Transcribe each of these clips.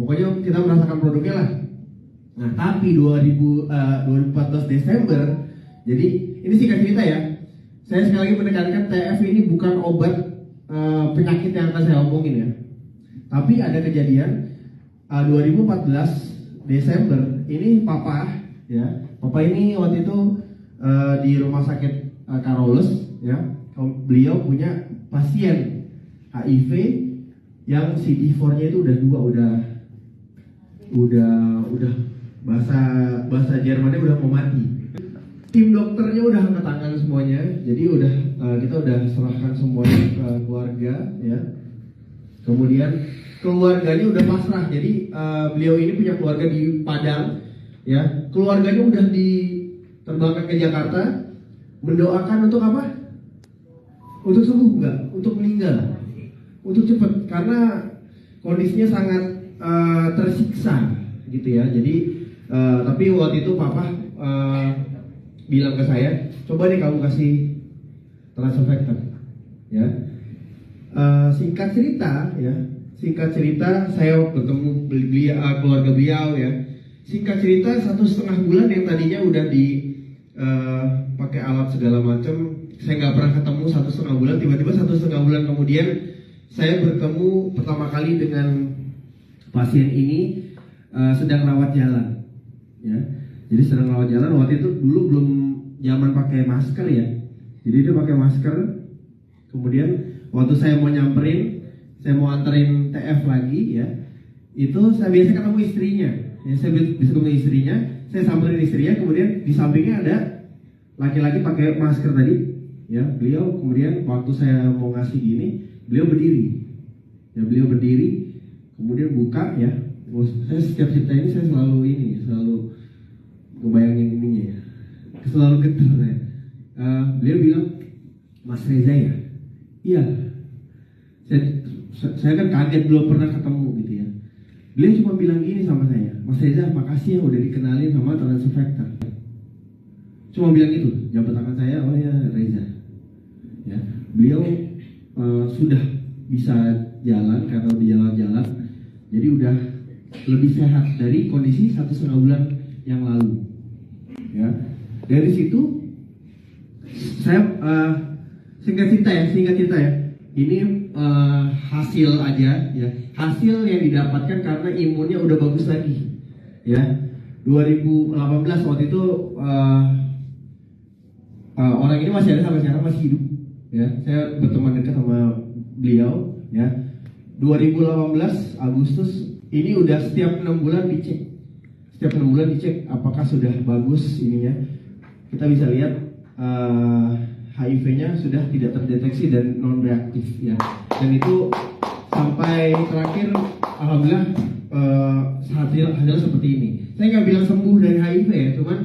Pokoknya kita merasakan produknya lah. Nah, tapi 2014 Desember, jadi ini singkat cerita ya. Saya sekali lagi menekankan TF ini bukan obat penyakit yang akan saya omongin ya. Tapi ada kejadian 2014 Desember ini papa ya. Papa ini waktu itu di rumah sakit Carolus ya. Beliau punya pasien HIV yang CD4-nya itu udah bahasa Jermannya udah mau mati. Tim dokternya udah angkat tangan semuanya, jadi kita udah serahkan semuanya ke keluarga ya. Kemudian keluarganya udah pasrah, jadi beliau ini punya keluarga di Padang ya. Keluarganya udah diterbangkan ke Jakarta, mendoakan untuk apa? Untuk sembuh enggak? Untuk meninggal? Untuk cepat, karena kondisinya sangat tersiksa gitu ya. Jadi tapi waktu itu papa bilang ke saya, coba deh kamu kasih transfer ya. Singkat cerita saya bertemu keluarga beliau ya. Singkat cerita 1,5 bulan yang tadinya udah pakai alat segala macam, saya nggak pernah ketemu 1,5 bulan. Tiba-tiba 1,5 bulan kemudian saya bertemu pertama kali dengan pasien ini. Sedang rawat jalan ya. Jadi sedang rawat jalan, waktu itu dulu belum zaman pakai masker ya. Jadi dia pakai masker. Kemudian waktu saya mau nyamperin, saya mau anterin TF lagi ya, itu saya biasa ketemu istrinya ya. Saya bisa ketemu istrinya, saya samperin istrinya. Kemudian di sampingnya ada laki-laki pakai masker tadi ya. Beliau kemudian waktu saya mau ngasih gini, beliau berdiri ya. Beliau berdiri kemudian buka ya. Saya setiap cerita ini saya selalu ngebayangin ininya ya, selalu getar saya. Beliau bilang, Mas Reza ya? Iya. Saya kan kaget, belum pernah ketemu gitu ya. Beliau cuma bilang gini sama saya, Mas Reza makasih ya udah dikenalin sama Transfector. Cuma bilang gitu, jabat tangan saya, oh ya Reza ya. Beliau sudah bisa jalan karena udah jalan-jalan, jadi udah lebih sehat dari kondisi 1,5 bulan yang lalu ya. Dari situ saya singkat cerita ya, ini hasil aja ya, hasil yang didapatkan karena imunnya udah bagus lagi ya. 2018 waktu itu orang ini masih ada sampai sekarang, masih hidup ya. Saya berteman dekat sama beliau ya. 2018 Agustus ini udah setiap 6 bulan dicek. Setiap 6 bulan dicek apakah sudah bagus ininya. Kita bisa lihat HIV-nya sudah tidak terdeteksi dan non reaktif ya. Dan itu sampai terakhir alhamdulillah hasilnya seperti ini. Saya nggak bilang sembuh dari HIV ya, cuman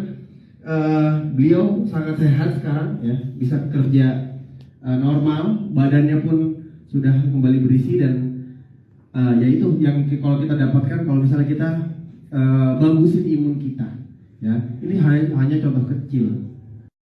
beliau sangat sehat sekarang ya, bisa kerja normal, badannya pun sudah kembali berisi. Dan ya itu yang kalau kita dapatkan kalau misalnya kita bagusin imun kita ya. Ini hanya contoh kecil